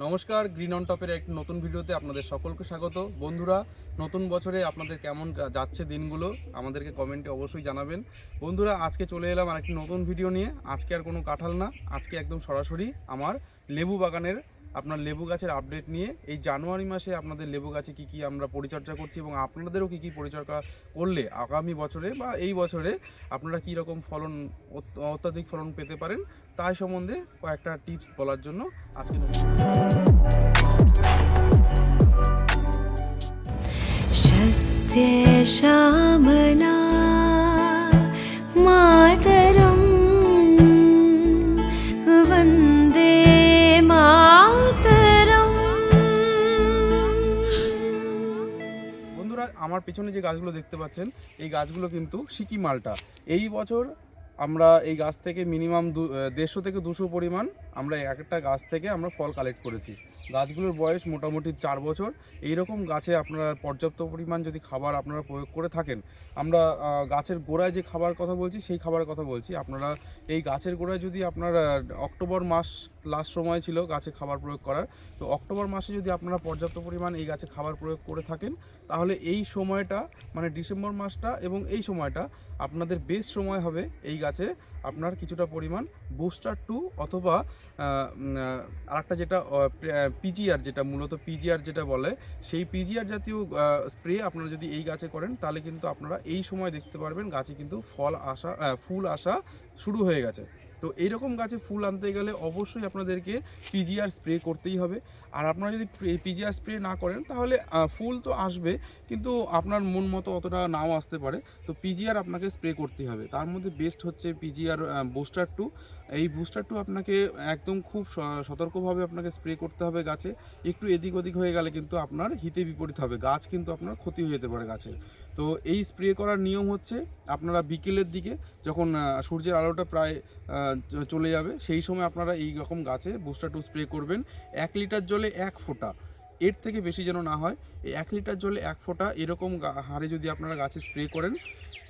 নমস্কার, green on টপের এক নতুন ভিডিওতে আপনাদের সকলকে স্বাগত। বন্ধুরা, নতুন বছরে আপনাদের কেমন যাচ্ছে দিনগুলো আমাদেরকে কমেন্টে অবশ্যই জানাবেন। বন্ধুরা, আজকে চলে এলাম আরেকটি নতুন ভিডিও নিয়ে। আজকে আর কোনো কাঁঠাল না, আজকে একদম সরাসরি আমার লেবু বাগানের আপনার লেবু গাছের আপডেট নিয়ে। এই জানুয়ারি মাসে আপনাদের লেবু গাছে কী কী আমরা পরিচর্যা করছি এবং আপনাদেরও কী কী পরিচর্যা করলে আগামী বছরে বা এই বছরে আপনারা কী রকম ফলন অত্যাধিক ফলন পেতে পারেন তাই সম্বন্ধে কয়েকটা টিপস বলার জন্য আজকে शस्य श्यामला मातरं वन्दे मातरम्। বন্ধুরা, আমার পেছনে যে গাছগুলো দেখতে পাচ্ছেন এই গাছগুলো কিন্তু সিকি মালটা। এই বছর আমরা এই গাছ থেকে মিনিমাম 150 থেকে 200 পরিমাণ আমরা একটা গাছ থেকে আমরা ফল কালেক্ট করেছি। গাছগুলোর বয়স মোটামুটি 4 বছর। এইরকম গাছে আপনারা পর্যাপ্ত পরিমাণ যদি খাবার আপনারা প্রয়োগ করে থাকেন, আমরা গাছের গোড়ায় যে খাবার কথা বলছি সেই খাবারের কথা বলছি। আপনারা এই গাছের গোড়ায় যদি আপনার অক্টোবর মাস লাস্ট সময় ছিল গাছে খাবার প্রয়োগ করার, তো অক্টোবর মাসে যদি আপনারা পর্যাপ্ত পরিমাণ এই গাছে খাবার প্রয়োগ করে থাকেন তাহলে এই সময়টা মানে ডিসেম্বর মাসটা এবং এই সময়টা আপনাদের বেস্ট সময় হবে এই গাছে আপনার কিছুটা পরিমাণ বুস্টার 2 অথবা আরেকটা যেটা পিজিআর, যেটা মূলত পিজিআর যেটা বলে, সেই পিজিআর জাতীয় স্প্রে আপনারা যদি এই গাছে করেন তাহলে কিন্তু আপনারা এই সময় দেখতে পারবেন গাছে কিন্তু ফুল আসা শুরু হয়ে গেছে। তো এইরকম গাছে ফুল আনতে গেলে অবশ্যই আপনাদেরকে পিজিআর স্প্রে করতেই হবে। আর আপনারা যদি পিজিআর স্প্রে না করেন তাহলে ফুল তো আসবে কিন্তু আপনার মন মতো অতটা নাও আসতে পারে। তো পিজিআর আপনাকে স্প্রে করতেই হবে। তার মধ্যে বেস্ট হচ্ছে পিজিআর বুস্টার 2। এই বুস্টার 2 আপনাকে একদম খুব সতর্কভাবে আপনাকে স্প্রে করতে হবে গাছে। একটু এদিক ওদিক হয়ে গেলে কিন্তু আপনার হিতে বিপরীত হবে, গাছ কিন্তু আপনার ক্ষতি হয়ে যেতে পারে গাছের। তো এই স্প্রে করার নিয়ম হচ্ছে আপনারা বিকেলের দিকে যখন সূর্যের আলোটা প্রায় চলে যাবে সেই সময় আপনারা এই রকম গাছে বুস্টার 2 স্প্রে করবেন। 1 লিটার জলে 1 ফোঁটা, এর থেকে বেশি যেন না হয়। এই 1 লিটার জলে 1 ফোঁটা এরকম হারে যদি আপনারা গাছে স্প্রে করেন,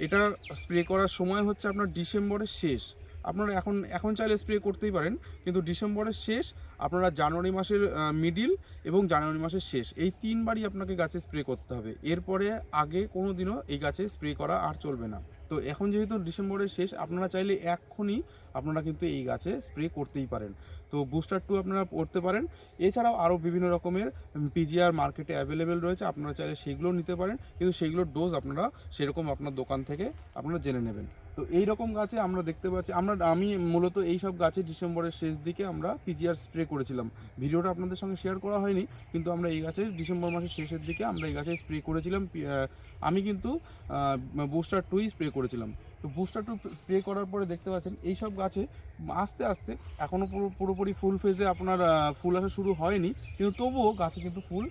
এটা স্প্রে করার সময় হচ্ছে আপনার ডিসেম্বরের শেষ। আপনারা এখন চাইলে স্প্রে করতেই পারেন, কিন্তু ডিসেম্বরের শেষ, আপনারা জানুয়ারি মাসের মিডিল এবং জানুয়ারি মাসের শেষ, এই 3 বারই আপনাকে গাছে স্প্রে করতে হবে। এরপরে আগে কোনো দিনও এই গাছে স্প্রে করা আর চলবে না। তো এখন যেহেতু ডিসেম্বরের শেষ, আপনারা চাইলে এখনই আপনারা কিন্তু এই গাছে স্প্রে করতেই পারেন। তো বুস্টার 2 আপনারা করতে পারেন। এছাড়াও আরও বিভিন্ন রকমের পিজিআর মার্কেটে অ্যাভেলেবেল রয়েছে, আপনারা চাইলে সেগুলোও নিতে পারেন, কিন্তু সেগুলোর ডোজ আপনারা সেরকম আপনার দোকান থেকে আপনারা জেনে নেবেন। তো এই রকম গাছে আমরা দেখতে পাচ্ছি, আমি মূলত এই সব গাছে ডিসেম্বরের শেষ দিকে আমরা পিজিআর স্প্রে করেছিলাম। ভিডিওটা আপনাদের সঙ্গে শেয়ার করা হয়নি, কিন্তু আমরা এই গাছে ডিসেম্বর মাসের শেষের দিকে আমরা এই গাছে স্প্রে করেছিলাম। আমি কিন্তু বুস্টার 2 স্প্রে করেছিলাম। তো বুস্টার 2 স্প্রে করার পরে দেখতে পাচ্ছেন এই সব গাছে আস্তে আস্তে এখনও পুরোপুরি ফুল ফেজে আপনার ফুল আসা শুরু হয়নি, কিন্তু তবুও গাছে কিন্তু ফুল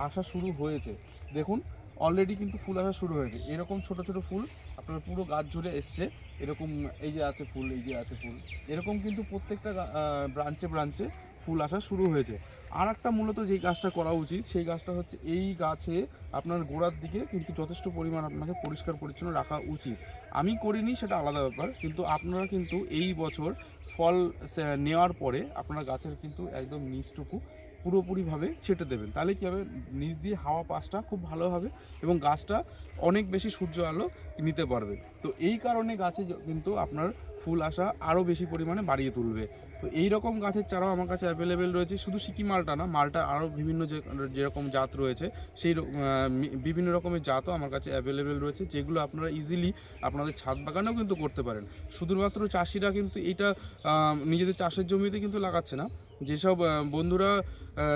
আসা শুরু হয়েছে। দেখুন, অলরেডি কিন্তু ফুল আসা শুরু হয়েছে। এরকম ছোট ছোট ফুল আপনার পুরো গাছ জুড়ে এসছে। এরকম এই যে আছে ফুল, এই যে আছে ফুল, এরকম কিন্তু প্রত্যেকটা ব্রাঞ্চে ব্রাঞ্চে ফুল আসা শুরু হয়েছে। আর একটা মূলত যেই গাছটা করা উচিত সেই গাছটা হচ্ছে এই গাছে আপনার গোড়ার দিকে কিন্তু যথেষ্ট পরিমাণ আপনাকে পরিষ্কার পরিচ্ছন্ন রাখা উচিত। আমি করিনি, সেটা আলাদা ব্যাপার, কিন্তু আপনারা কিন্তু এই বছর ফল নেওয়ার পরে আপনার গাছের কিন্তু একদম নিচটুকু পুরোপুরিভাবে ছেটে দেবেন। তাহলে কী হবে, নিচ দিয়ে হাওয়া পাসটা খুব ভালো হবে এবং গাছটা অনেক বেশি সূর্য আলো নিতে পারবে। তো এই কারণে গাছে কিন্তু আপনার ফুল আসা আরও বেশি পরিমাণে বাড়িয়ে তুলবে। তো এই রকম গাছের চারাও আমার কাছে অ্যাভেলেবেল রয়েছে। শুধু সিকি মালটা না, মালটা আরও বিভিন্ন যেরকম জাত রয়েছে সেই বিভিন্ন রকমের জাতও আমার কাছে অ্যাভেলেবেল রয়েছে, যেগুলো আপনারা ইজিলি আপনাদের ছাদ বাগানেও কিন্তু করতে পারেন। শুধুমাত্র চাষিরা কিন্তু এটা নিজেদের চাষের জমিতে কিন্তু লাগাচ্ছে না। যেসব বন্ধুরা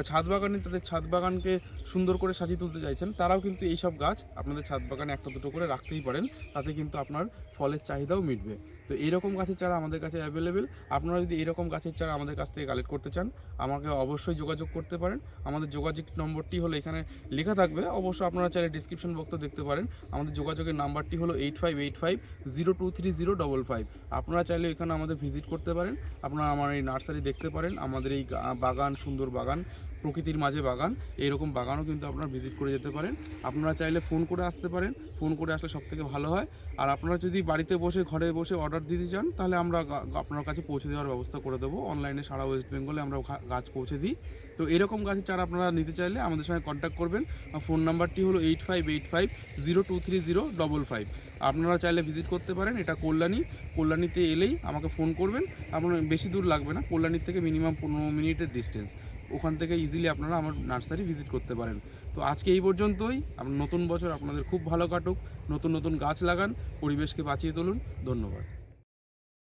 ছাদ বাগানে তাদের ছাদ বাগানকে সুন্দর করে সাজিয়ে তুলতে চাইছেন, তারাও কিন্তু এই সব গাছ আপনাদের ছাদ বাগানে একটা দুটো করে রাখতেই পারেন, তাতে কিন্তু আপনার ফলের চাহিদাও মিটবে। তো এইরকম গাছের চারা আমাদের কাছে অ্যাভেলেবেল। আপনারা যদি এইরকম গাছের চারা আমাদের কাছ থেকে কালেক্ট করতে চান, আমাকে অবশ্যই যোগাযোগ করতে পারেন। আমাদের যোগাযোগ নম্বরটি হলো এখানে লেখা থাকবে, অবশ্যই আপনারা চাইলে ডিসক্রিপশন বক্সে দেখতে পারেন। আমাদের যোগাযোগের নাম্বারটি হলো 8585023055। আপনারা চাইলে এখানে আমাদের ভিজিট করতে পারেন, আপনারা আমার এই নার্সারি দেখতে পারেন, আমাদের এই বাগান, সুন্দর বাগান প্রকৃতির মাঝে বাগান, এইরকম বাগানও কিন্তু আপনারা ভিজিট করে যেতে পারেন। আপনারা চাইলে ফোন করে আসতে পারেন, ফোন করে আসলে সবথেকে ভালো হয়। আর আপনারা যদি বাড়িতে বসে ঘরে বসে অর্ডার দিতে চান তাহলে আমরা আপনার কাছে পৌঁছে দেওয়ার ব্যবস্থা করে দেবো। অনলাইনে সারা ওয়েস্ট বেঙ্গলে আমরা গাছ পৌঁছে দিই। তো এরকম গাছের চারা আপনারা নিতে চাইলে আমাদের সঙ্গে কন্ট্যাক্ট করবেন। ফোন নাম্বারটি হলো 8585023055। আপনারা চাইলে ভিজিট করতে পারেন। এটা কল্যাণীতে এলেই আমাকে ফোন করবেন। আপনার বেশি দূর লাগবে না, কল্যাণীর থেকে মিনিমাম 15 মিনিটের ডিস্টেন্স। ওখান থেকে ইজিলি আপনারা আমার নার্সারি ভিজিট করতে পারেন। তো আজকে এই পর্যন্তই। নতুন বছর আপনাদের খুব ভালো কাটুক, নতুন নতুন গাছ লাগান, পরিবেশকে বাঁচিয়ে তুলুন। ধন্যবাদ।